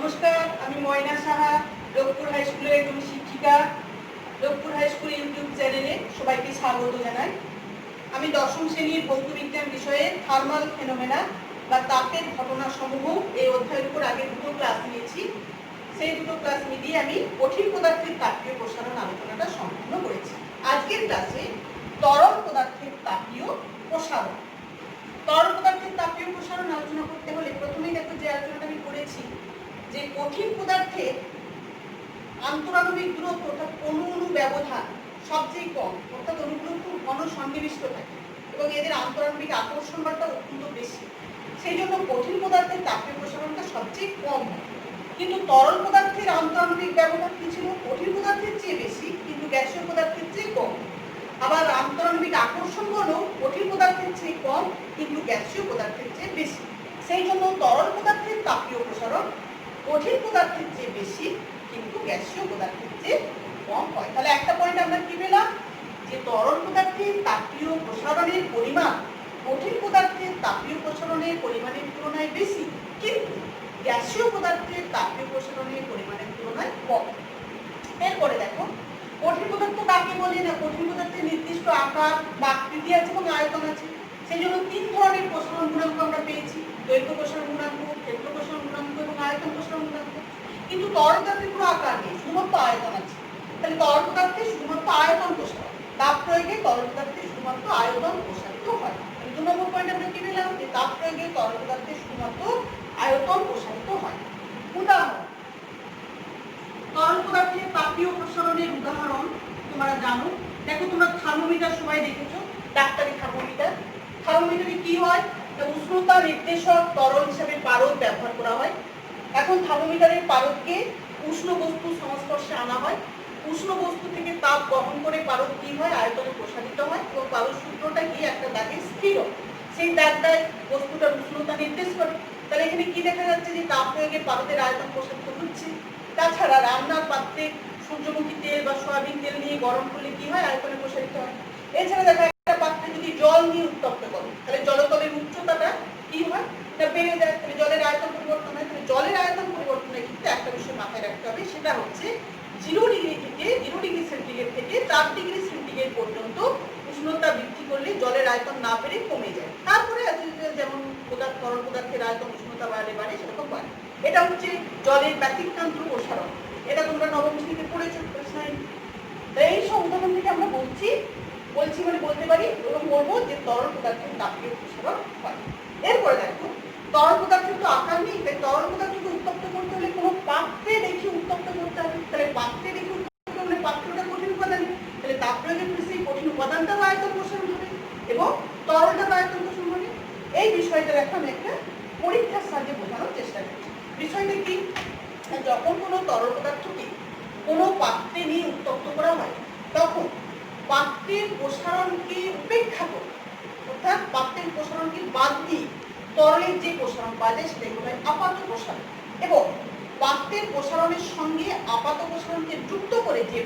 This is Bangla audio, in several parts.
নমস্কার, আমি ময়না সাহা, লোকপুর হাই স্কুলের একজন শিক্ষিকা। লোকপুর হাই স্কুল ইউটিউব চ্যানেলে সবাইকে স্বাগত জানাই। আমি দশম শ্রেণীর ভৌত বিজ্ঞান বিষয়ে থার্মাল ফেনোমেনা বা তাপের ঘটনাসমূহ এই অধ্যায়ের উপর আগে দুটো ক্লাস নিয়েছি। সেই দুটো ক্লাস মিলিয়ে আমি কঠিন পদার্থের তাপীয় প্রসারণ আলোচনাটা সম্পূর্ণ করেছি। আজকের ক্লাসে তরল পদার্থের তাপীয় প্রসারণ। তরল পদার্থের তাপীয় প্রসারণ আলোচনা করতে হলে প্রথমেই দেখো যে আলোচনাটা আমি করেছি যে কঠিন পদার্থের আন্তরাণবিক দূরত্ব অর্থাৎ অণু অণু ব্যবধান সবচেয়ে কম, অর্থাৎ অণুগুলো খুব ঘন সন্নিবিষ্ট থাকে এবং এদের আন্তরাণবিক আকর্ষণ বলটা অত্যন্ত বেশি। সেই জন্য কঠিন পদার্থের তাপীয় প্রসারণটা সবচেয়ে কম হয়। কিন্তু তরল পদার্থের আন্তরাণবিক ব্যবধান কি ছিল? কঠিন পদার্থের চেয়ে বেশি, কিন্তু গ্যাসীয় পদার্থের চেয়ে কম। আবার আন্তরাণবিক আকর্ষণ বলও কঠিন পদার্থের চেয়ে কম, কিন্তু গ্যাসীয় পদার্থের চেয়ে বেশি। সেই জন্য তরল পদার্থের তাপীয় প্রসারণ কঠিন পদার্থের চেয়ে বেশি, কিন্তু গ্যাসীয় পদার্থের চেয়ে কম হয়। তাহলে একটা পয়েন্ট আমরা কি পেলাম, যে তরল পদার্থের তাপীয় প্রসারণের পরিমাণ কঠিন পদার্থের তাপীয় প্রসারণের পরিমাণের তুলনায় বেশি, কিন্তু গ্যাসীয় পদার্থের তাপীয় প্রসারণের পরিমাণের তুলনায় কম। এরপরে দেখো কঠিন পদার্থ কাকে বলে না, কঠিন পদার্থের নির্দিষ্ট আকার বা আকৃতি আছে এবং আয়তন আছে। সেই জন্য তিন ধরনের প্রসারণ গুণাঙ্ক আমরা পেয়েছি: দৈর্ঘ্য প্রসারণ গুণাঙ্ক, ক্ষেত্র প্রসারণ গুণাঙ্ক এবং আয়তন প্রসারণ গুণাঙ্ক। কিন্তু তরল পদার্থের কোনো আকার নেই, শুধুমাত্র আয়তন আছে। তাহলে তরল পদার্থে শুধুমাত্র আয়তন প্রসারণ, তাপ প্রয়োগে তরল পদার্থে শুধুমাত্র আয়তন প্রসারিত হয়। দু নম্বর পয়েন্ট আমরা কি পেলাম, যে তাপ প্রয়োগে তরল পদার্থে শুধুমাত্র আয়তন প্রসারিত হয়। উদাহরণ, তরল পদার্থের তাপীয় প্রসারণের উদাহরণ তোমরা জানো। দেখো তোমরা থার্মোমিটার সবাই দেখেছো, ডাক্তারি থার্মোমিটার। থার্মোমিটারে কি হয়, উষ্ণতা নির্দেশক তরল হিসেবে পারদ ব্যবহার করা হয়। এখন থার্মোমিটারের পারদকে উষ্ণ বস্তুর সংস্পর্শে আনা হয়। উষ্ণ বস্তু থেকে তাপ গ্রহণ করে পারদ কি হয়, আয়তনে প্রসারিত হয় এবং পারদ সূত্রটা গিয়ে একটা দাগে স্থির হয়। সেই দাগটায় বস্তুটার উষ্ণতা নির্দেশ করে। তাহলে এখানে কি দেখা যাচ্ছে, যে তাপ প্রয়োগে পারদের আয়তন প্রসারিত হচ্ছে। তাছাড়া রান্নার পাত্রে সূর্যমুখী তেল বা সয়াবিন তেল নিয়ে গরম করলে কি হয়, আয়তনে প্রসারিত হয়। এছাড়া দেখা একটা পাত্রে যদি জল নিয়ে উত্তপ্ত করো, তাহলে জলতলের উচ্চতাটা কি হয়, তা বেড়ে যায়। তাহলে জলের আয়তন পরিবর্তন হয়। তাহলে জলের আয়তন পরিবর্তনের ক্ষেত্রে একটা বিষয় মাথায় রাখতে হবে, সেটা হচ্ছে 0 ডিগ্রি সেন্টিগ্রেড থেকে 4 ডিগ্রি সেন্টিগ্রেড পর্যন্ত উষ্ণতা বৃদ্ধি করলে জলের আয়তন না বেড়ে কমে যায়। তারপরে যেমন তরল পদার্থের আয়তন উষ্ণতা বাড়ে সেরকম বাড়ে। এটা হচ্ছে জলের ব্যতিক্রান্ত প্রসারণ। এটা তোমরা নবম শ্রেণীতে পড়েছো। এই সব উদাহরণ থেকে আমরা বলছি মানে বলতে পারি এবং বলবো যে তরল পদার্থের তাপীয় প্রসারণ হয়। এরপরে দেখো, তরল পদার্থের তো আকার নেই, তাই তরল পদার্থকে উত্তপ্ত করতে হলে কোনো পাত্রে রেখে উত্তপ্ত করতে হবে। তাহলে পাত্রে রেখে উত্তপ্ত করলে পাত্রটা কঠিন উপাদান, তাহলে তাপ প্রয়োগের ফলে সেই কঠিন উপাদানটাও আয়তন প্রসারণ হবে এবং তরলটাও আয়তন প্রসারণ হবে। এই বিষয়টা দেখো আমি একটা পরীক্ষার সাহায্যে বোঝানোর চেষ্টা করছি। বিষয়টা কি, যখন কোনো তরল পদার্থকে কোনো পাত্রে নিয়ে উত্তপ্ত করা হয়, তখন পাত্রের প্রসারণকে উপেক্ষা করে, অর্থাৎ পাত্রের প্রসারণকে বাদ দিয়ে তরলের যে প্রসারণ পাওয়া যায় সেটাই বলা হয় আপাত প্রসারণ। এবং পাত্রের প্রসারণের সঙ্গে আপাত প্রসারণকে যুক্ত করে যে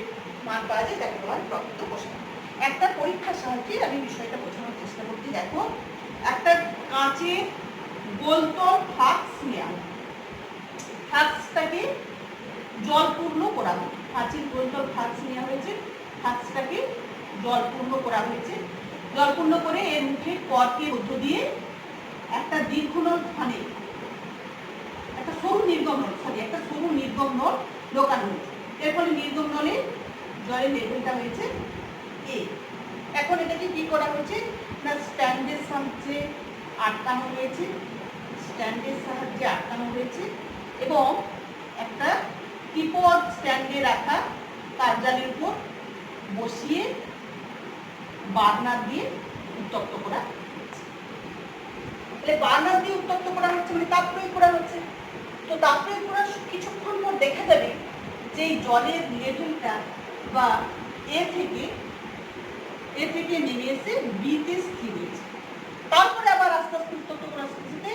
মান পাওয়া যায় তাকে বলা হয় প্রকৃত প্রসারণ। একটা পরীক্ষার সাহায্যে আমি বিষয়টা বোঝানোর চেষ্টা করছি। দেখো, একটা কাঁচের গোলতল ফ্লাস্ক নেওয়া হয়, ফ্লাস্কটাকে জলপূর্ণ করা হয়। কাঁচের গোলতল ফ্লাস্ক নেওয়া হয়েছে, ফ্লাস্কটাকে জলপূর্ণ করা হয়েছে। জলপূর্ণ করে এর মুখে কর্কের মধ্য দিয়ে একটা দীর্ঘনল স্থানে একটা সরু নির্গম নল ঢোকানো হয়েছে। এর ফলে নির্গম নলে জলের লেভেলটা হয়েছে এ। এখন এটাকে কি করা হয়েছে না, স্ট্যান্ডের সাহায্যে আটকানো হয়েছে এবং একটা ত্রিপদ স্ট্যান্ডে রাখা কার্যালের উপর বসিয়ে বার্নার দিয়ে উত্তপ্ত করা হচ্ছে। তাহলে বার্নার দিয়ে উত্তপ্ত করা হচ্ছে মানে তাপ প্রয়োগ করা হচ্ছে। তো তাপ প্রয়োগ করার কিছুক্ষণ পর দেখা যাবে যে এই জলের লেভেলটা বা এ থেকে নেমে এসে বিতে স্থির হয়েছে। তারপরে আবার আস্তে আস্তে উত্তপ্ত করার সাথে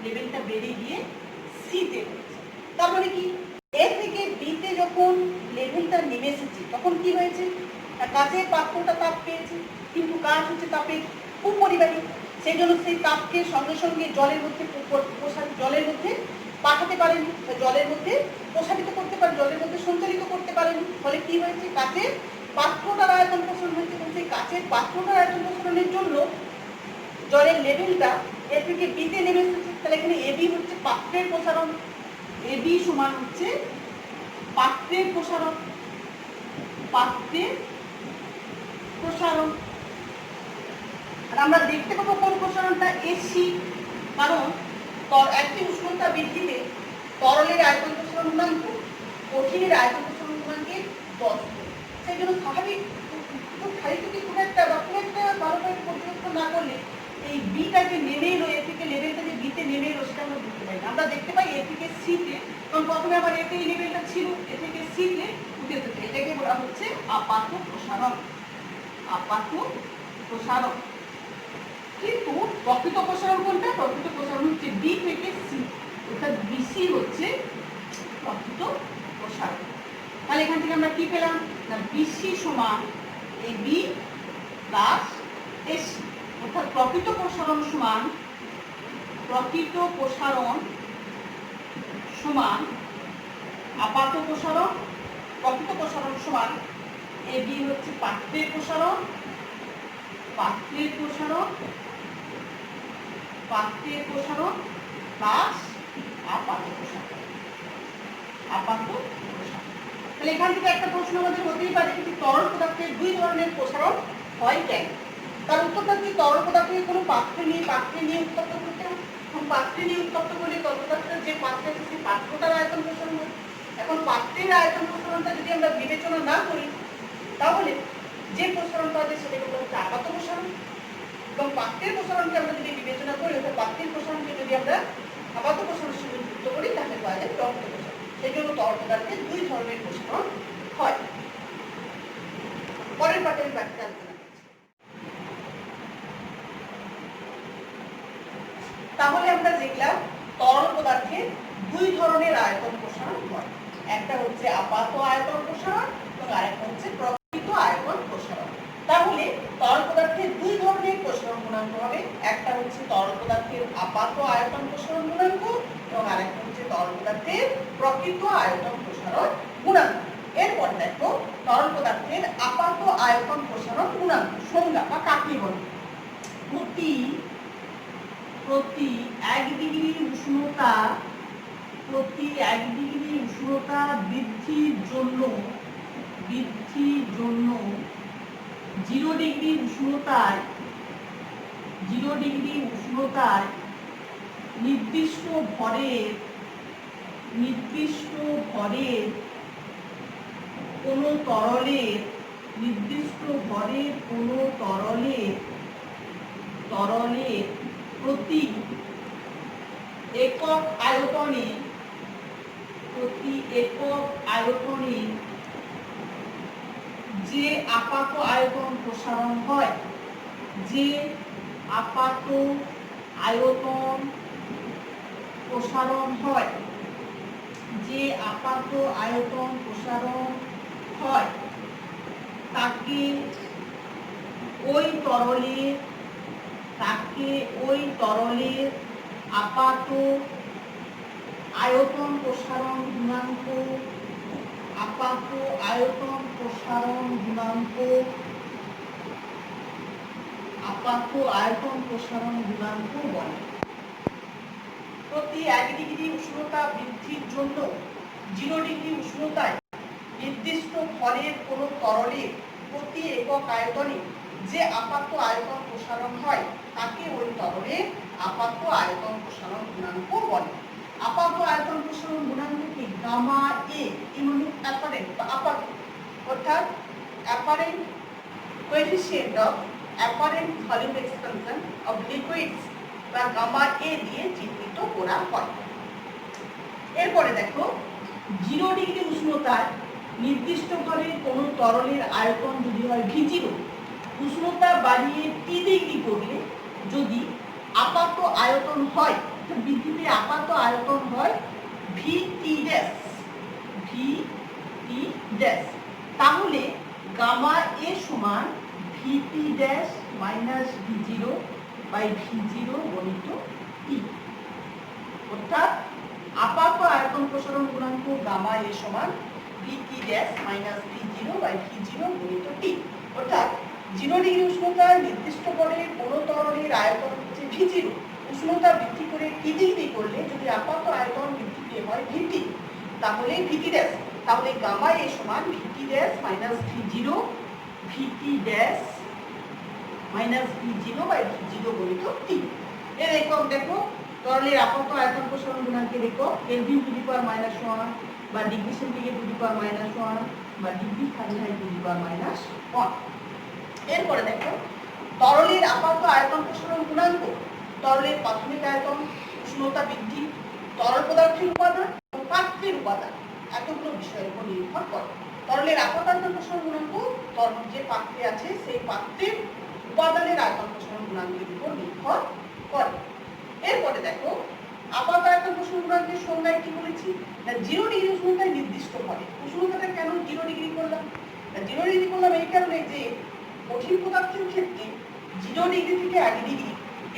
লেভেলটা বেড়ে গিয়ে সিতে হয়েছে। তার মানে কি, এ থেকে বিতে যখন লেভেলটা নেমে এসেছে তখন কি হয়েছে, কাঁচের পাত্রটা তাপ পেয়েছে, কিন্তু কাঁচ হচ্ছে তাপের উপপরিবাহী। সেই জন্য সেই তাপকে সঙ্গে সঙ্গে জলের মধ্যে পাঠাতে পারেন, জলের মধ্যে প্রসারিত করতে পারেন, জলের মধ্যে সঞ্চালিত করতে পারেন। ফলে কি হয়েছে, কাচের পাত্রটার আয়তন প্রসারণ হয়েছে। এবং সেই কাচের পাত্রটার আয়তন প্রসারণের জন্য জলের লেভেলটা এ থেকে বিতে নেমে এসেছে। তাহলে এখানে এবি হচ্ছে পাত্রের প্রসারণ, এবি সমান হচ্ছে পাত্রের প্রসারণ, পাত্রের প্রসারণ। আর আমরা দেখতে পাবো কোন প্রসারণটা, এসি, কারণ একটি উষ্ণতা বৃদ্ধিতে তরলের আয়তন প্রসারণ গুণাঙ্ক কঠিনের আয়তন প্রসারণ গুণাঙ্কের 10 গুণ। সেই জন্য স্বাভাবিক খুব একটা ভালোভাবে পর্যবেক্ষণ না করলে এই বিটাকে নেমে এলো, এ থেকে লেভেলটা যে বিতে নেমে এলো সেটা আমরা বুঝতে পারি না। আমরা দেখতে পাই এ থেকে সিতে, কারণ প্রথমে আমার এতে এই লেভেলটা ছিল, এ থেকে সিতে উঠে যেতে, এটাকে বলা হচ্ছে আপাত প্রসারণ, আপাত প্রসারণ। কিন্তু প্রকৃত প্রসারণ কোনটা, প্রকৃত প্রসারণ হচ্ছে বি থেকে সি, অর্থাৎ বিসি হচ্ছে প্রকৃত প্রসারণ। তাহলে এখান থেকে আমরা কি পেলাম না, বিসি সমান এবি প্লাস এসি, অর্থাৎ প্রকৃত প্রসারণ সমান, প্রকৃত প্রসারণ সমান আপাত প্রসারণ, প্রকৃত প্রসারণ সমান এবি হচ্ছে পাত্রের প্রসারণ, পাত্রের প্রসারণ, পাত্রের প্রসারণ প্লাস আপাত প্রসারণ, আপাত প্রসারণ। তাহলে এখান থেকে একটা প্রশ্ন আমাদের হতেই পারে যে তরল পদার্থের দুই ধরনের প্রসারণ হয় কেন। তার উত্তরটা হচ্ছে তরল পদার্থকে কোনো পাত্রে নিয়ে উত্তপ্ত করতে হবে। পাত্রে নিয়ে উত্তপ্ত করলে তরল পদার্থের যে পাত্রে আছে সেই পাত্রটার আয়তন প্রসারণ হয়। এখন পাত্রের আয়তন প্রসারণটা যদি আমরা বিবেচনা না করি তাহলে যে প্রসারণ পাওয়া যায় সেটাকে বলা হচ্ছে আপাত প্রসারণ। এবং পাত্রের প্রসারণকে আমরা যদি বিবেচনা করি, অর্থাৎ পাত্রের প্রসারণকে যদি আমরা আপাত প্রসারণের সঙ্গে যুক্ত করি তাহলে পাওয়া যায় প্রকৃত প্রসারণ। সেই জন্য তরল পদার্থের দুই ধরনের প্রসারণ হয়। পরের পাঠে আমি বাকিটা আলোচনা করছি। তাহলে আমরা দেখলাম তরল পদার্থের দুই ধরনের আয়তন প্রসারণ হয়, একটা হচ্ছে আপাত আয়তন প্রসারণ এবং আরেকটা হচ্ছে প্রকৃত আয়তন প্রসারণ। তাহলে তরল পদার্থের দুই ধরনের প্রসারণ গুণাঙ্ক হবে, একটা হচ্ছে তরল পদার্থের আপাত আয়তন প্রসারণ গুণাঙ্ক এবং আরেকটা হচ্ছে তরল পদার্থের প্রকৃত আয়তন প্রসারণ গুণাঙ্ক। এরপর দেখো তরল পদার্থের আপাত আয়তন প্রসারণ গুণাঙ্ক সংজ্ঞা বা কাকে বলে। প্রতি 1 ডিগ্রি উষ্ণতা, প্রতি 1 ডিগ্রি উষ্ণতা বৃদ্ধির জন্য 0 ডিগ্রি উষ্ণতায় নির্দিষ্ট ভরের কোনো তরলের প্রতি একক আয়তনে যে আপাত আয়তন প্রসারণ হয়, যে আপাত আয়তন প্রসারণ হয়, তাকে ওই তরলের আপাত আয়তন প্রসারণ গুণাঙ্ক, বলে। প্রতি 1 ডিগ্রি উষ্ণতা বৃদ্ধির জন্য 0 ডিগ্রি উষ্ণতায় নির্দিষ্ট ভরের কোনো তরলের প্রতি একক আয়তনে যে আপাত আয়তন প্রসারণ হয় তাকে ওই তরলের আপাত আয়তন প্রসারণ গুণাঙ্ক বলে। আপাত আয়তন প্রসারণ গুণাঙ্ককে গামা এ মানে অ্যাপারেন্ট বা আপাত, অর্থাৎ apparent coefficient of apparent volume expansion of liquids বা গামা এ দিয়ে চিহ্নিত করা হয়। এরপরে দেখো 0 ডিগ্রি উষ্ণতায় নির্দিষ্ট ভরের কোনো তরলের আয়তন যদি হয় V0, উষ্ণতা বাড়িয়ে T ডিগ্রি করলে যদি আপাত আয়তন হয়, বৃদ্ধিতে আপাত আয়তন হয় VT ড্যাশ, তাহলে গামা এ সমান VT dash minus V0 by V0 গণিত T, অর্থাৎ আপাত আয়তন প্রসারণ গুণাঙ্ক গামা এ সমান ভিটি ড্যাশ মাইনাস ভি0 বাই ভি0 গুণিত টি। অর্থাৎ 0 ডিগ্রি উষ্ণতায় নির্দিষ্ট পদের কোনো তরলের আয়তন হচ্ছে ভি0, উষ্ণতা বৃদ্ধি করে টি ডিগ্রি করলে যদি আপাত আয়তন বৃদ্ধি পেয়ে হয় ভিটি, তাহলে ভিটি ড্যাশ, তাহলে গামা এ সমান ভিটি ড্যাশ মাইনাস ভি0, ভিটি ড্যাশ মাইনাস ভি0 বাই ভি0 গুণিত টি। এর একক দেখো, তরলের আপাত আয়তন প্রসারণ গুণাঙ্কের একক kelvin to the power minus 1 বা degree centigrade to the power minus 1 বা degree Fahrenheit to the power minus 1। এরপরে দেখো, তরলের আপাত আয়তন প্রসারণ গুণাঙ্ক তরলের প্রাথমিক আয়তন, উষ্ণতা বৃদ্ধি, তরল পদার্থের উপাদান ও পাত্রের উপাদান এতগুলো বিষয়ের উপর নির্ভর করে। তরলের আপাত আয়তন প্রসারণ গুণাঙ্ক তরল যে পাত্রে আছে সেই পাত্রের উপাদানের আয়তন প্রসারণ গুণাঙ্কের উপর নির্ভর করে। এরপরে দেখো, আপাত আয়তন প্রসারণ গুণাঙ্কের সংজ্ঞায় কি বলেছি না 0 ডিগ্রি উষ্ণতায় নির্দিষ্ট হবে। উষ্ণতাটা কেন 0 ডিগ্রি করলাম? 0 ডিগ্রি করলাম এই কারণে যে কঠিন পদার্থের ক্ষেত্রে 0 ডিগ্রি থেকে 1 ডিগ্রি,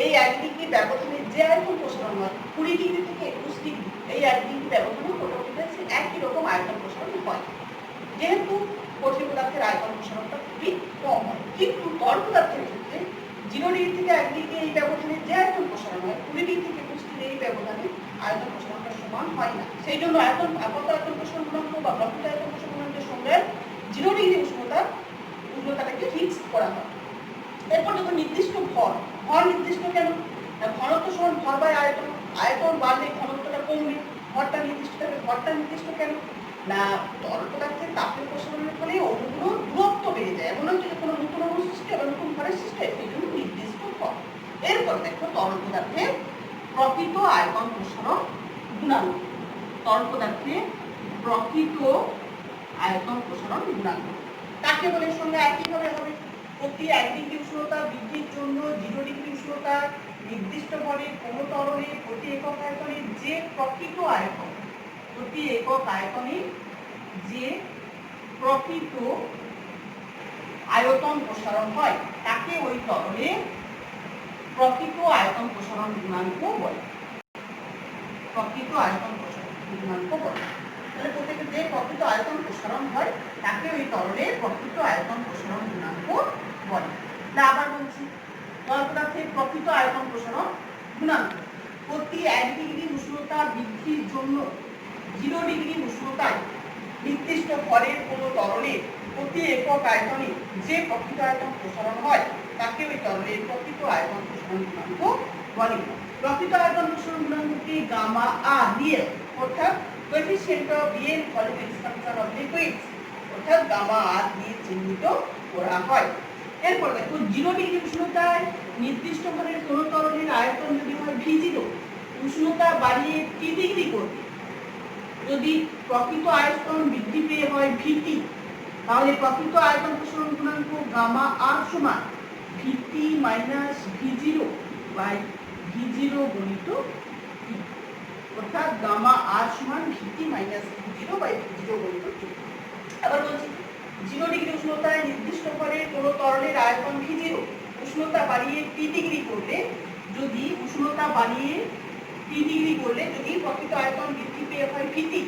এই 1 ডিগ্রি ব্যবধানে যে আয়তন প্রসারণ হয় 20 ডিগ্রি থেকে 21 ডিগ্রি, এই 1 ডিগ্রি ব্যবধানে মোটামুটি একই রকম আয়তন প্রসারণ হয়। যেহেতু কঠিন পদার্থের আয়তন প্রসারণটা খুবই কম হয়, কিন্তু তরল পদার্থের ক্ষেত্রে 0 ডিগ্রি থেকে 1 ডিগ্রি এই ব্যবধানে যে আয়তন প্রসারণ হয় 20 ডিগ্রি থেকে 21 ডিগ্রি এই ব্যবধানে আয়তন প্রসারণটা সমান হয় না। সেই জন্য আপাত আয়তন প্রসারণ গুণাঙ্ক বা প্রকৃত আয়তন প্রসারণ গুণাঙ্কের সঙ্গে 0 ডিগ্রি উষ্ণতাটাকে ফিক্স করা হয়। এরপর যখন নির্দিষ্ট ভর নির্দিষ্ট কেন? ঘনত্ব সমান ভর বাই আয়তন, আয়তন বাড়লে ঘনত্বটা কমবে, ভরটা নির্দিষ্ট থাকবে। ভরটা নির্দিষ্ট কেন না তরল পদার্থের তাপের প্রসারণের ফলে অণুগুলোর দূরত্ব বেড়ে যায়, এমন হচ্ছে কোনো নতুন অণু সৃষ্টি হবে, নতুন ভরের সৃষ্টি হয়, সেই জন্য নির্দিষ্ট ভর। এরপর দেখো, তরল পদার্থের প্রকৃত আয়তন প্রসারণ গুণাঙ্ক, তরল পদার্থের প্রকৃত আয়তন প্রসারণ গুণাঙ্ক তাকে বলে সঙ্গে একইভাবে হবে। প্রতি 1 ডিগ্রি উষ্ণতা বৃদ্ধির জন্য 0 ডিগ্রি উষ্ণতা নির্দিষ্ট ভরের কোনো তরলে প্রতি একক আয়তনে যে প্রকৃত আয়তন, প্রতি একক আয়তনে যে প্রকৃত আয়তন প্রসারণ হয় তাকে ওই তরলে প্রকৃত আয়তন প্রসারণ গুণাঙ্ক বলে। প্রকৃত আয়তন প্রসারণ গুণাঙ্ক বলে। তাহলে প্রত্যেকের যে প্রকৃত আয়তন প্রসারণ হয় তাকে ওই তরলের প্রকৃত আয়তন প্রসারণ গুণাঙ্ক বলে। আবার বলছি, তরল পদার্থের প্রকৃত আয়তন প্রসারণ গুণাঙ্ক প্রতি 1 ডিগ্রি উষ্ণতা বৃদ্ধির জন্য 0 ডিগ্রি উষ্ণতায় নির্দিষ্ট ভরের কোনো তরলের প্রতি একক আয়তনে যে প্রকৃত আয়তন প্রসারণ হয় তাকে ওই তরলের প্রকৃত আয়তন প্রসারণ গুণাঙ্ক বলে। প্রকৃত আয়তন প্রসারণ গুণাঙ্ককে গামা আর দিয়ে, অর্থাৎ coefficient of real volume expansion of liquids, অর্থাৎ গামা আর দিয়ে চিহ্নিত করা হয়। এরপর দেখো, 0 ডিগ্রি উষ্ণতায় নির্দিষ্ট ভরের কোনো তরলের আয়তন যদি হয় ভি0, উষ্ণতা বাড়িয়ে টি ডিগ্রি করবে, যদি প্রকৃত আয়তন বৃদ্ধি পেয়ে হয় ভিটি, তাহলে প্রকৃত আয়তন প্রসারণ গুণাঙ্ক গামা আর সমান ভিটি মাইনাস ভি0 বাই ভি0 গুণিত টি, অর্থাৎ গামা আর সমান ভিটি মাইনাস ভি0 বাই ভি0 গুণিত টি। আবার বলছি, 0 ডিগ্রি উষ্ণতায় নির্দিষ্ট ভরের কোনো তরলের আয়তন ভি0, উষ্ণতা বাড়িয়ে টি ডিগ্রি করলে, যদি উষ্ণতা বাড়িয়ে টি ডিগ্রি করলে যদি প্রকৃত আয়তন বৃদ্ধি পেয়ে হয় ভিটি,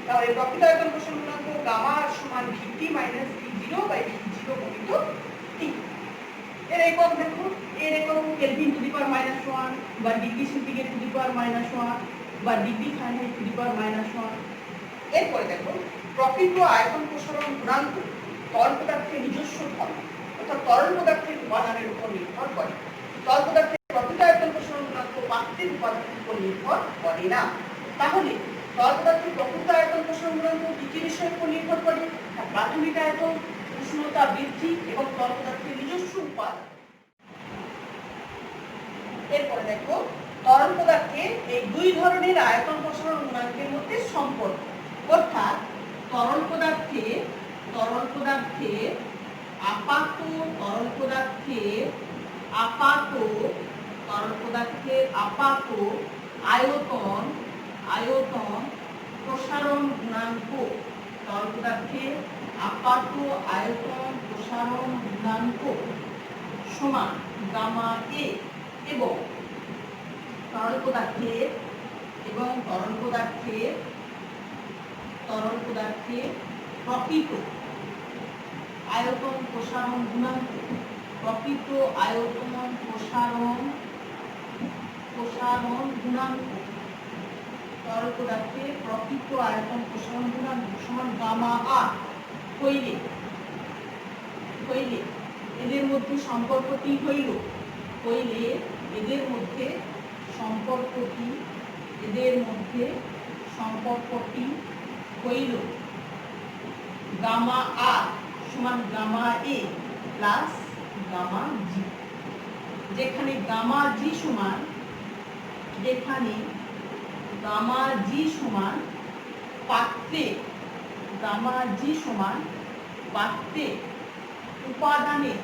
তাহলে প্রকৃত আয়তন প্রসারণ গুণাঙ্ক গামা আর সমান ভিটি মাইনাস ভি0 বাই ভি0 গুণিত টি। এর একক দেখো, এর একক kelvin to the power minus 1 বা degree centigrade to the power minus 1 বা degree Fahrenheit to the power minus 1। এরপরে দেখো, প্রকৃত আয়তন প্রসারণ গুণাঙ্ক তরল পদার্থের নিজস্ব ধর্ম, অর্থাৎ তরল পদার্থের উপাদানের উপর নির্ভর করে। তরল পদার্থের প্রকৃত আয়তন প্রসারণ গুণাঙ্ক পাত্রের উপাদানের উপর নির্ভর করে না। তাহলে তরল পদার্থের প্রকৃত আয়তন প্রসারণ গুণাঙ্ক কি কি বিষয়ের উপর নির্ভর করে? প্রাথমিক আয়তন, উষ্ণতা বৃদ্ধি এবং তরল পদার্থের নিজস্ব উপাদান। এরপরে দেখো, তরল পদার্থে এই দুই ধরনের আয়তন প্রসারণ গুণাঙ্কের মধ্যে সম্পর্ক, অর্থাৎ তরল পদার্থে আপাত আয়তন প্রসারণ গুণাঙ্ক, তরল পদার্থের আপাত আয়তন প্রসারণ গুণাঙ্ক সমান গামা এ, এবং তরল পদার্থের এবং তরল পদার্থের প্রকৃত আয়তন প্রসারণ গুণাঙ্ক, প্রকৃত আয়তন প্রসারণ গুণাঙ্ক, তরল পদার্থের প্রকৃত আয়তন প্রসারণ গুণাঙ্ক সমান গামা আর হইলে এদের মধ্যে সম্পর্কটি হইল গামা আর সমান গামা এ প্লাস গামা জি, যেখানে গামা জি সমান পাত্রে উপাদানের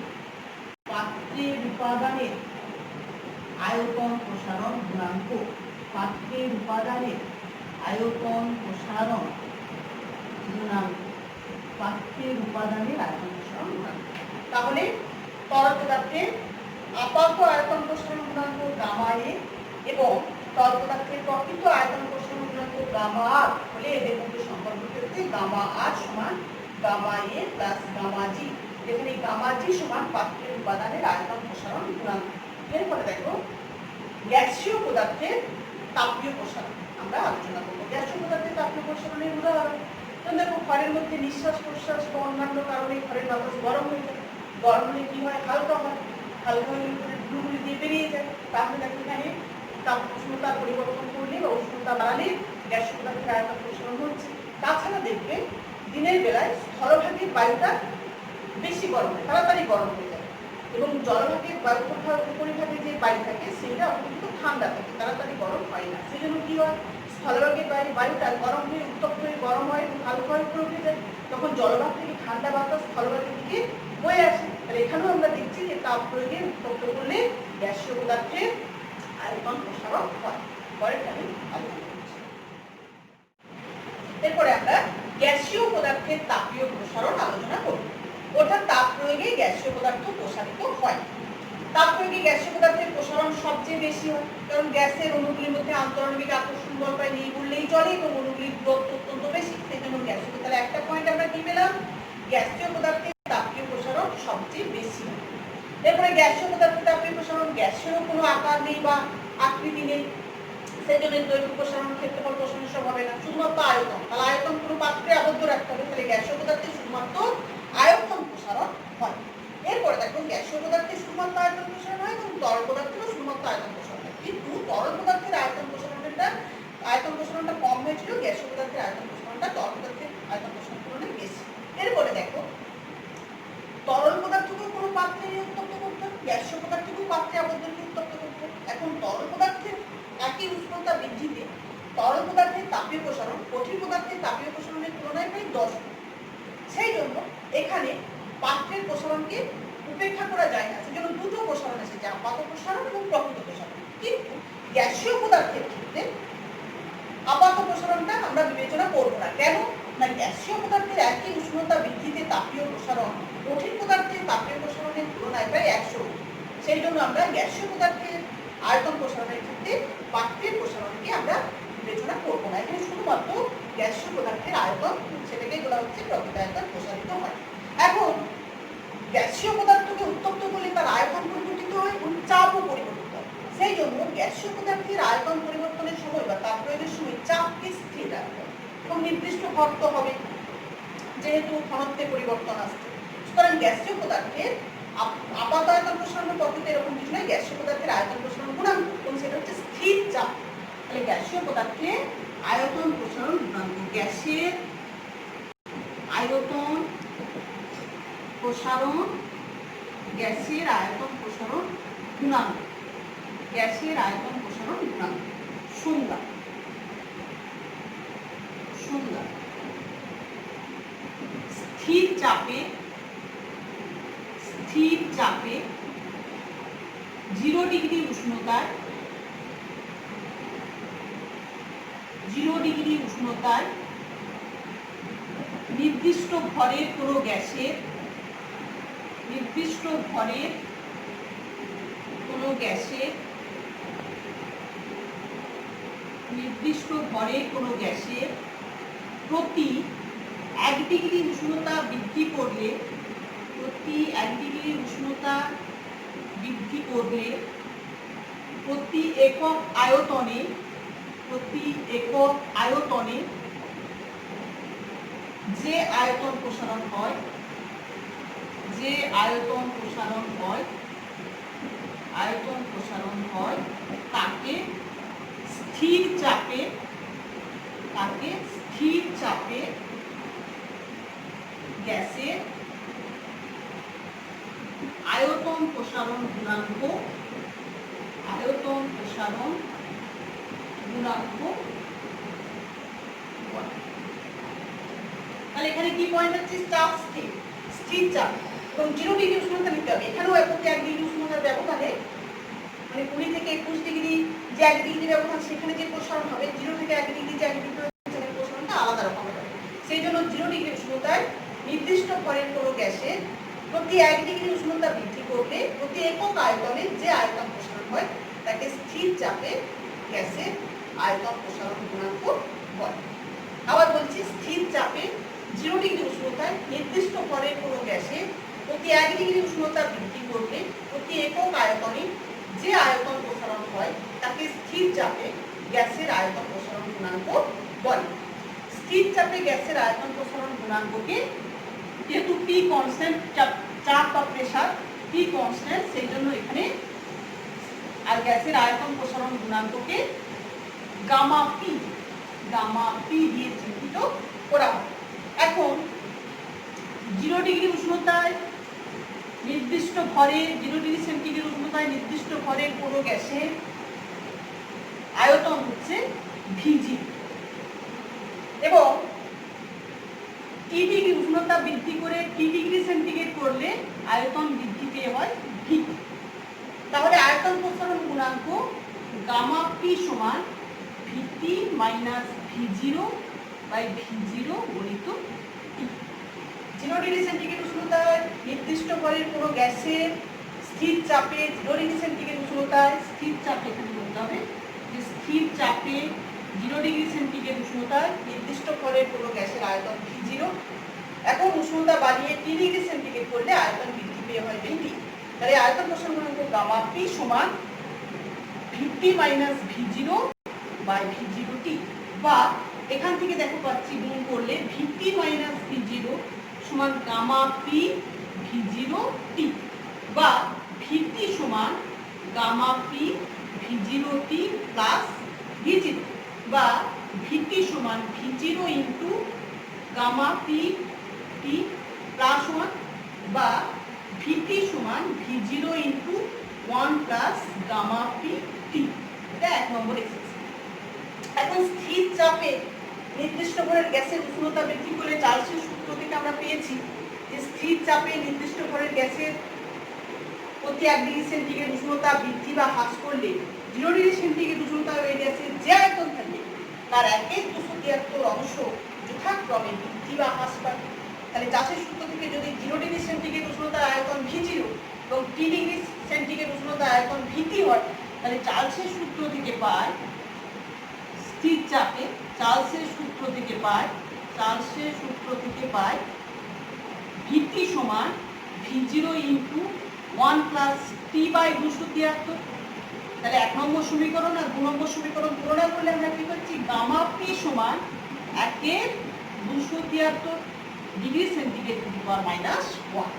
আয়তন প্রসারণ গুণাঙ্ক, তাহলে তরল পদার্থের আপাত আয়তন প্রসারণ গুণাঙ্ক গামা এ এবং তরল পদার্থের প্রকৃত আয়তন প্রসারণ গুণাঙ্ক গামা আর হলে এদের মধ্যে সম্পর্ক হচ্ছে গামা আর সমান গামা এ প্লাস গামা জি, যেখানে গামা জি সমান পাত্রের উপাদানের আয়তন প্রসারণ গুণাঙ্ক। এরপরে দেখো গ্যাসীয় পদার্থের তাপীয় প্রসারণ আমরা আলোচনা করবো। গ্যাসীয় পদার্থের তাপীয় প্রসারণের উদাহরণ দেখো, ঘরের মধ্যে নিঃশ্বাস প্রশ্বাস বা অন্যান্য কারণে ঘরের বাতাস গরম হয়ে যায়, গরম হলে কি হয়, হালকা হলে ধুলোগুলি দিয়ে বেরিয়ে যায়। তাহলে দেখো এখানে তাপ উষ্ণতা পরিবর্তন করলে বা উষ্ণতা বাড়ালে গ্যাসীয় পদার্থের আয়তন প্রসারণ হচ্ছে। তাছাড়া দেখবে দিনের বেলায় স্থলভাগের বায়ুটা বেশি গরম হয়, তাড়াতাড়ি গরম হয়ে যায়, এবং জলভাগের উপরিভাগে যে বায়ু থাকে সেটা অত্যন্ত ঠান্ডা থাকে, তাড়াতাড়ি গরম হয় না। সেই জন্য কি হয়, স্থলভাগের বায়ুটা গরম হয়ে উত্তপ্ত হয়ে গরম হয় এবং হালকা হয়ে উঠে যায়, তখন জলভাগ থেকে ঠান্ডা বাতাস স্থলভাগের দিকে বয়ে আসে। আর এখানেও আমরা দেখছি যে তাপ প্রয়োগে উত্তপ্ত করলে গ্যাসীয় পদার্থের আয়তন প্রসারণ হয়। এরপরে আমরা গ্যাসীয় পদার্থের তাপীয় প্রসারণ আলোচনা করব, অর্থাৎ তাপ প্রয়োগে গ্যাসীয় পদার্থ প্রসারিত হয়। তাপ প্রয়োগে গ্যাসীয় পদার্থের প্রসারণ সবচেয়ে বেশি হয়, কারণ গ্যাসের অণুগুলির মধ্যে আন্তঃআণবিক আকর্ষণ বল প্রায় নেই বললেই চলে এবং অণুগুলির দূরত্ব অত্যন্ত বেশি, সেই জন্য গ্যাসীয়। তাহলে একটা পয়েন্ট আমরা কি পেলাম, গ্যাসীয় পদার্থের তাপীয় প্রসারণ সবচেয়ে বেশি হয়। এরপরে গ্যাসীয় পদার্থের তাপীয় প্রসারণ, গ্যাসেরও কোনো আকার নেই বা আকৃতি নেই, সেই জন্য দৈর্ঘ্য প্রসারণ, ক্ষেত্রফল প্রসারণ সব হবে না, শুধুমাত্র আয়তন। তাহলে আয়তন কোনো পাত্রে আবদ্ধ রাখতে হবে, তাহলে গ্যাসীয় পদার্থে শুধুমাত্র আয়তন প্রসারণ হয়। এরপরে দেখো গ্যাসীয় পদার্থে শুধুমাত্র আয়তন প্রসারণ হয় এবং তরল পদার্থেও শুধুমাত্র আয়তন প্রসারণ হয়, কিন্তু তরল পদার্থের আয়তন প্রসারণটা কম হয়েছিল, গ্যাসীয় পদার্থের আয়তন প্রসারণটা তরল পদার্থের আয়তন প্রসারণ তুলনায় বেশি। এরপরে দেখো তরল পদার্থকেও কোনো পাত্রে উত্তপ্ত করতে হবে, গ্যাসীয় পদার্থকেও পাত্রে আবদ্ধ উত্তপ্ত করতে হবে। এখন তরল পদার্থের একই উষ্ণতা বৃদ্ধিতে তরল পদার্থের তাপীয় প্রসারণ কঠিন পদার্থের তাপীয় প্রসারণের তুলনায় প্রায় 10 গুণ। সেই জন্য এখানে পাত্রের প্রসারণকে উপেক্ষা করা যায় না, সেজন্য দুটো প্রসারণ এসেছে, আপাত প্রসারণ এবং প্রকৃত প্রসারণ। কিন্তু গ্যাসীয় পদার্থের ক্ষেত্রে আপাত প্রসারণটা আমরা বিবেচনা করব না। কেন না, গ্যাসীয় পদার্থের একই উষ্ণতা বৃদ্ধিতে তাপীয় প্রসারণ কঠিন পদার্থের তাপীয় প্রসারণের তুলনায় প্রায় 100 গুণ। সেই জন্য আমরা গ্যাসীয় পদার্থের আয়তন প্রসারণের ক্ষেত্রে পাত্রের প্রসারণকে আমরা বিবেচনা করব না। এখানে শুধুমাত্র গ্যাসীয় পদার্থের আয়তন, সেটাকে বলা হচ্ছে প্রকৃত আয়তন প্রসারিত হয়। এখন গ্যাসীয় পদার্থকে উত্তপ্ত করলে তার আয়তন পরিবর্তিত হয় এবং চাপও পরিবর্তিত হয়। সেই জন্য গ্যাসীয় পদার্থের আয়তন পরিবর্তনের সময় বা তাপ প্রয়োগের সময় চাপকে স্থির রাখতে হবে এবং নির্দিষ্ট ঘনত্ব হবে, যেহেতু ঘনত্বে পরিবর্তন আসছে। সুতরাং গ্যাসীয় পদার্থের আপাত আয়তন প্রসারণ প্রকৃত এরকম কিছু নয়, গ্যাসীয় পদার্থের আয়তন প্রসারণ গুণাঙ্ক এবং সেটা হচ্ছে স্থির চাপ। তাহলে গ্যাসীয় পদার্থের আয়তন প্রসারণ গুণাঙ্ক, গ্যাসের আয়তন প্রসারণ, গ্যাসের আয়তন প্রসারণ গুণাঙ্ক, গ্যাসের আয়তন প্রসারণ গুণাঙ্ক। সংজ্ঞা স্থির চাপে 0 ডিগ্রি উষ্ণতায় নির্দিষ্ট ভরের কোনো গ্যাসের নির্দিষ্ট ভরে কোনো গ্যাসের প্রতি 1 ডিগ্রি উষ্ণতা বৃদ্ধি করলে প্রতি 1 ডিগ্রি উষ্ণতা বৃদ্ধি করলে প্রতি একক আয়তনে যে আয়তন প্রসারণ হয় তাকে স্থির চাপে গ্যাসের আয়তন প্রসারণ গুণাঙ্ক তাহলে এখানে কি পয়েন্ট হচ্ছে চাপ স্থির চাপ এবং 0 ডিগ্রি উষ্ণতা নিতে হবে। এখানেও প্রতি 1 ডিগ্রি উষ্ণতার ব্যবধানে মানে 20 থেকে 21 ডিগ্রি যে 1 ডিগ্রি ব্যবধান সেখানে যে প্রসারণ হবে 0 থেকে 1 ডিগ্রি যে 1 ডিগ্রি প্রসারণটা আলাদা রকম হবে। সেই জন্য 0 ডিগ্রি উষ্ণতায় নির্দিষ্ট ভরের কোনো গ্যাসের প্রতি 1 ডিগ্রি উষ্ণতা বৃদ্ধি করলে প্রতি একক আয়তনে যে আয়তন প্রসারণ হয় তাকে স্থির চাপে গ্যাসের আয়তন প্রসারণ গুণাঙ্ক বলে। আবার বলছি, স্থির চাপে 0 ডিগ্রি উষ্ণতায় নির্দিষ্ট ভরের কোনো গ্যাসের প্রতি 1 ডিগ্রি উষ্ণতা বৃদ্ধি করলে প্রতি একক আয়তনে যে আয়তন প্রসারণ হয় তাকে স্থির চাপে গ্যাসের আয়তন প্রসারণ গুণাঙ্ক বলে। স্থির চাপে গ্যাসের আয়তন প্রসারণ গুণাঙ্ককে যেহেতু পি কনস্ট্যান্ট চাপ বা প্রেসার পি কনস্ট্যান্ট সেই জন্য এখানে আর গ্যাসের আয়তন প্রসারণ গুণাঙ্ককে গামা পি দিয়ে চিহ্নিত করা হয়। এখন 0 ডিগ্রি উষ্ণতায় নির্দিষ্ট ভরে 0 ডিগ্রি সেন্টিগ্রেড উষ্ণতায় নির্দিষ্ট ভরের কোনো গ্যাসের আয়তন হচ্ছে ভিজি এবং টি ডিগ্রি উষ্ণতা বৃদ্ধি করে টি ডিগ্রি সেন্টিগ্রেড করলে আয়তন বৃদ্ধি পেয়ে হয় ভি। তাহলে আয়তন প্রসারণ গুণাঙ্ক গামা পি সমান ভিটি মাইনাস ভি0 বাই ভি0 গুণিত টি। 0 ডিগ্রি সেন্টিগ্রেড উষ্ণতায় নির্দিষ্ট ভরের কোনো গ্যাসের স্থির চাপে 0 ডিগ্রি সেন্টিগ্রেড উষ্ণতায় স্থির চাপে এখানে বলতে হবে যে স্থির চাপে 0 ডিগ্রি সেন্টিগ্রেড উষ্ণতায় নির্দিষ্ট ভরের কোনো গ্যাসের আয়তন ভি0। এখন উষ্ণতা বাড়িয়ে টি ডিগ্রি সেন্টিগ্রেড করলে আয়তন বৃদ্ধি পেয়ে হয় ভিটি। তাহলে আয়তন প্রসারণ গুণাঙ্ক গামা পি সমান ভিটি মাইনাস ভি0 বাই ভি0 টি, বা এখান থেকে দেখো পাচ্ছি গুণ করলে ভিটি মাইনাস ভি0 সমান গামা পি ভি0 টি, বা ভিটি সমান গামা পি ভি0 টি প্লাস ভি0, বা ভিটি সমান ভি0 into gamma p t plus 1, বা ভিটি সমান ভি0 into 1 plus gamma p t. এটা 1 নম্বর এক্সারসাইজ। এখন স্থির চাপে নির্দিষ্ট ভরের গ্যাসের উষ্ণতা বৃদ্ধি করলে চার্লসের সূত্র থেকে আমরা পেয়েছি যে স্থির চাপে নির্দিষ্ট ভরের গ্যাসের প্রতি 1 ডিগ্রি সেন্টিগ্রেড উষ্ণতা বৃদ্ধি বা হ্রাস করলে 0 ডিগ্রি সেন্টিগ্রেড উষ্ণতা ওই গ্যাসের যে আয়তন থাকে তার 1/273 অংশ যথাক্রমে বৃদ্ধি বা হ্রাস পায়। তাহলে চার্লসের সূত্র থেকে যদি 0 ডিগ্রি সেন্টিগ্রেড উষ্ণতার আয়তন ভি0 এবং টি ডিগ্রি সেন্টিগ্রেড উষ্ণতার আয়তন ভিটি হয়, তাহলে চার্লসের সূত্র থেকে পায় স্থির চাপে চার্লসের সূত্র থেকে পায় ভিটি সমান ভি0 ইন্টু 1 প্লাস টি বাই 273। তাহলে 1 নম্বর সমীকরণ আর 2 নম্বর সমীকরণ তুলনা করলে আমরা কি পাচ্ছি গামা পি সমান 1/273 ডিগ্রি সেন্টিগ্রেড টু দি পাওয়ার -1।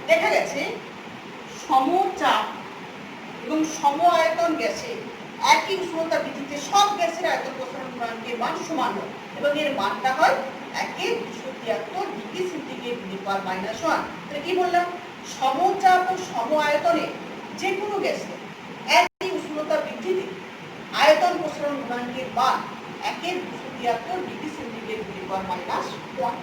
দেখা গেছে সমচাপ এবং সম আয়তন গ্যাসে একই উষ্ণতা বৃদ্ধিতে সব গ্যাসের আয়তন প্রসারণ গুণাঙ্কের মান সমান হয় এবং এর মানটা হয় 1/273 ডিগ্রি সেন্টিগ্রেড টু দি পাওয়ার -1। তাহলে কি বললাম, সমচাপ ও সম আয়তনে যে কোনো গ্যাসে একই উষ্ণতা বৃদ্ধিতে আয়তন প্রসারণ গুণাঙ্কের মান 1/273 ডিগ্রি সেন্টিগ্রেড টু দি পাওয়ার -1।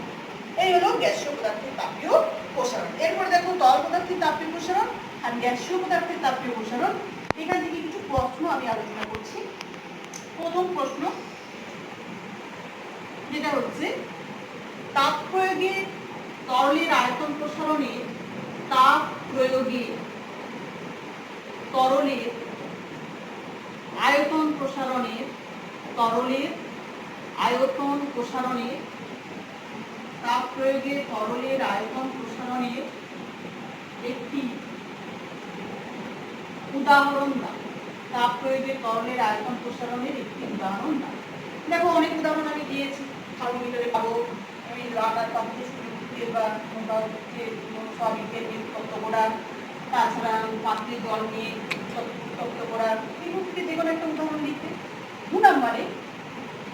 এই হলো গ্যাসীয় পদার্থের তাপীয় প্রসারণ। এরপরে দেখো তরল পদার্থের তাপীয় প্রসারণ আর গ্যাসীয় পদার্থের তাপীয় প্রসারণ। এখান থেকে কিছু প্রশ্ন আমি আলোচনা করছি। প্রথম প্রশ্ন যেটা হচ্ছে তাপ প্রয়োগে তরলের আয়তন প্রসারণে তাপ প্রয়োগে তরলের আয়তন প্রসারণের তরলের আয়তন প্রসারণে তাপ প্রয়োগে তরলের আয়তন প্রসারণের একটি উদাহরণ দাও। তাপ প্রয়োগে তরলের আয়তন প্রসারণের একটি উদাহরণ দাও। দেখো অনেক উদাহরণ আমি দিয়েছি, থার্মোমিটারে পাবো, আমি রাবার পাবো, বা হচ্ছে সয়াবিনের তত্ত্ব করা, তাছাড়া পাত্রে জল নিয়ে তত্ত্ব করা, এগুলো থেকে যে কোনো একটা উদাহরণ দিতে। 2 নম্বরে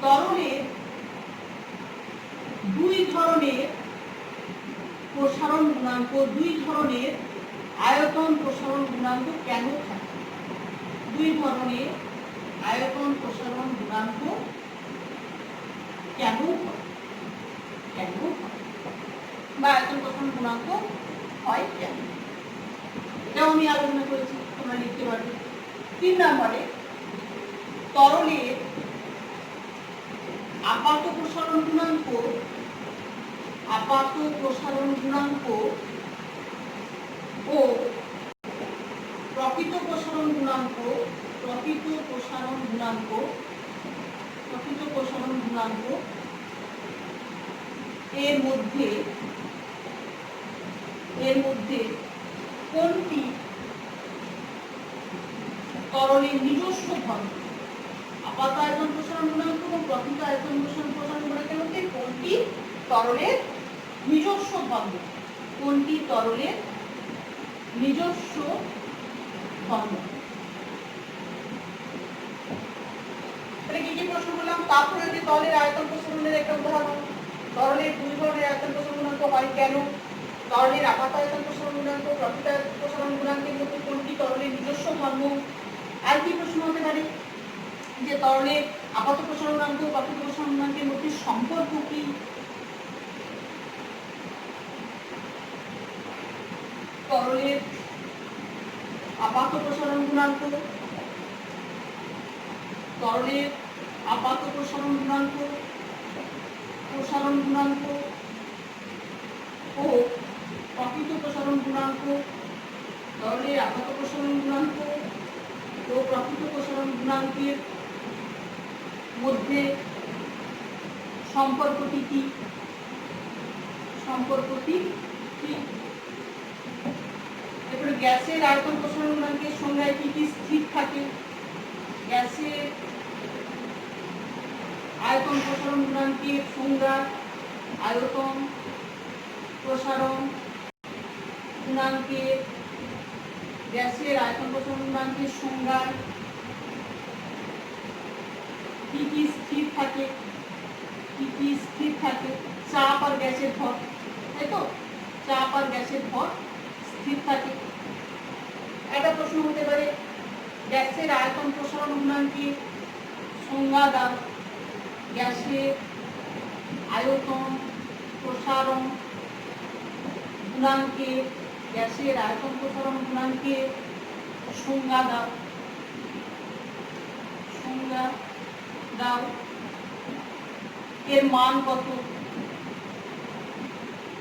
তরলের দুই ধরনের প্রসারণ গুণাঙ্ক, দুই ধরনের আয়তন প্রসারণ গুণাঙ্ক কেন থাকে? দুই ধরনের আয়তন প্রসারণ গুণাঙ্ক কেন হয়? কেন হয় বা আয়তন প্রসারণ গুণাঙ্ক হয় কেন? এটাও আমি আলোচনা করেছি, তোমরা লিখতে পারবে। 3 নম্বরে তরলের আপাত প্রসারণ গুণাঙ্ক, আপাত প্রসারণ গুণাঙ্ক ও প্রকৃত প্রসারণ গুণাঙ্ক, প্রকৃত প্রসারণ গুণাঙ্ক, প্রকৃত প্রসারণ গুণাঙ্ক এর মধ্যে কোনটি তরলের নিজস্ব ধর্ম? আপাত আয়তন প্রসারণ গুণাঙ্ক এবং প্রকৃত আয়তন প্রসারণ গুণাঙ্কের মধ্যে কোনটি তরলের নিজস্ব ধর্ম? কোনটি তরলের নিজস্ব ধর্ম? তাহলে কি কি প্রশ্ন করলাম? তাপ প্রয়োগে তরলের আয়তন প্রসারণের একটা উদাহরণ, তরলের দুই ধরনের আয়তন প্রসারণ গুণাঙ্ক হয় কেন, তরলের আপাত আয়তন প্রসারণ গুণাঙ্ক, প্রকৃত প্রসারণ গুণাঙ্কের মধ্যে কোনটি তরলের নিজস্ব ধর্ম। আর কি প্রশ্ন হতে পারে যে তরলের আপাত প্রসারণ গুণাঙ্ক, প্রকৃত প্রসারণ গুণাঙ্কের মধ্যে সম্পর্ক কি? তরলের আপাত প্রসারণ গুণাঙ্ক, তরলের আপাত প্রসারণ গুণাঙ্ক, প্রসারণ গুণাঙ্ক ও প্রকৃত প্রসারণ গুণাঙ্ক, তরলের আপাত প্রসারণ গুণাঙ্ক ও প্রকৃত প্রসারণ গুণাঙ্কের মধ্যে সম্পর্কটি কি? সম্পর্কটি কি? এরপরে গ্যাসের আয়তন প্রসারণ গুণাঙ্কের সংজ্ঞায় কি কি স্থির থাকে? গ্যাসের আয়তন প্রসারণ গুণাঙ্কের সংজ্ঞা, আয়তন প্রসারণ গুণাঙ্কের, গ্যাসের আয়তন প্রসারণ গুণাঙ্কের সংজ্ঞায় কি কি স্থির থাকে? কি কি স্থির থাকে? চাপ আর গ্যাসের ভর, তাই তো? চাপ আর গ্যাসের ভর স্থির থাকে। একটা প্রশ্ন হতে পারে গ্যাসের আয়তন প্রসারণ গুণাঙ্কের সংজ্ঞা দাও। গ্যাসের আয়তন প্রসারণ গুণাঙ্কের, গ্যাসের আয়তন প্রসারণ গুণাঙ্কের সংজ্ঞা দাও। সংজ্ঞা দাও। এর মান কত?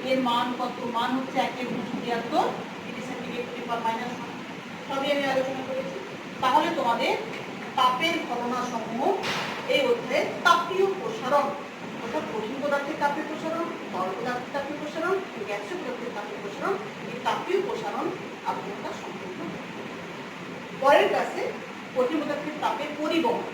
এর মান কত? মান হচ্ছে 1/273 ডিগ্রি সেন্টিগ্রেড পেপার মাইনাস 1, সবই আমি আলোচনা করেছি। তাহলে তোমাদের তাপের ঘটনা সমূহ এই অধ্যায়ে তাপীয় প্রসারণ, অর্থাৎ কঠিন পদার্থের তাপীয় প্রসারণ, তরল পদার্থের তাপীয় প্রসারণ, গ্যাসীয় পদার্থের তাপীয় প্রসারণ, এই তাপীয় প্রসারণ আলোচনা সম্পূর্ণ। পরের ক্লাসে কঠিন পদার্থের তাপের পরিবহন